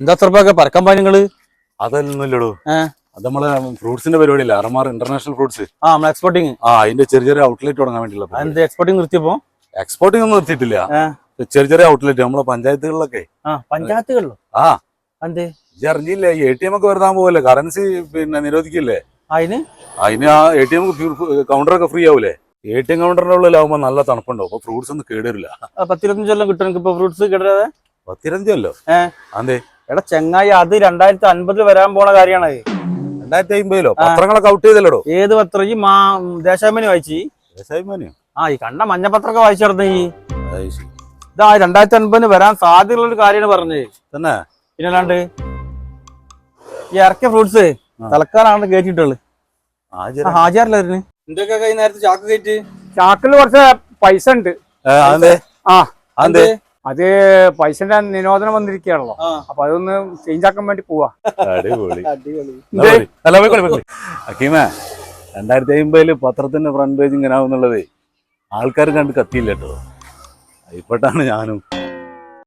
എന്താ ചെറുപ്പൊക്കെ പറക്കാൻ നിങ്ങള്? അതൊന്നുമില്ലടോ. അത് നമ്മളെ ഫ്രൂട്ട്സിന്റെ പരിപാടിയില്ല, അറമാർ ഇന്റർനാഷണൽ ഫ്രൂട്ട്സ്. നമ്മള് എക്സ്പോർട്ടിങ്. അതിന്റെ ചെറിയ ചെറിയ ഔട്ട്ലെറ്റ് തുടങ്ങാൻ വേണ്ടിയുള്ള എക്സ്പോർട്ടിങ് നിർത്തിയപ്പോ? എക്സ്പോർട്ടിംഗ് ഒന്നും നിർത്തിയിട്ടില്ല. ചെറിയ ചെറിയ ഔട്ട്ലെറ്റ് നമ്മളെ പഞ്ചായത്തുകളിലൊക്കെ. പഞ്ചായത്തുകളിലോ? അറിഞ്ഞില്ലേ, ATM ഒക്കെ വരുത്താൻ പോവല്ലേ, കറൻസി പിന്നെ നിരോധിക്കില്ലേ, അതിന് ആ ATM കൗണ്ടറൊക്കെ ഫ്രീ ആവൂലേ. ATM കൗണ്ടറിന്റെ ഉള്ളിലാവുമ്പോ നല്ല തണുപ്പുണ്ടാവും, അപ്പൊ ഫ്രൂട്ട്സ് ഒന്നും കേടില്ല. 10-25 കിട്ടും ഇപ്പൊ ഫ്രൂട്ട്സ് കേടാതെ. 10-25 അതെ എടാ ചെങ്ങായി, അത് 2050 വരാൻ പോണ കാര്യമാണ്. 2050 പത്രങ്ങളൊക്കെ ഔട്ട് ചെയ്തല്ലോ. ഏത് പത്രം? ഈ ദേശാഭിമാനി വായിച്ചു? ഈ കണ്ട മഞ്ഞപത്രമൊക്കെ വായിച്ചിടന്ന്. ഇതാ 2050 വരാൻ സാധ്യതയുള്ളൊരു കാര്യമാണ് പറഞ്ഞത് തന്നെ. പിന്നല്ലാണ്ട് ഈ ഇറക്കിയ ഫ്രൂട്ട്സ് തലക്കാനാണ് കയറ്റിട്ടുള്ളത്. ഹാജിയാറില്ലായിരുന്നു എന്തൊക്കെ കൈ നേരത്തെ ചാക്ക് കയറ്റി? ചാക്കില് കുറച്ച് പൈസ ഉണ്ട്. അത് പൈസന്റെ നിരോധനം വന്നിരിക്കുകയാണല്ലോ, അപ്പൊ അതൊന്ന് ചേഞ്ച് ആക്കാൻ വേണ്ടി പോവാ. ഹക്കീമേ, 2050 പത്രത്തിന്റെ ഫ്രണ്ട് പേജ് ഇങ്ങനെ ആവുന്നുള്ളതേ ആൾക്കാർ കണ്ട് കത്തിയില്ല കേട്ടോ. ഇപ്പോട്ടാണ് ഞാനും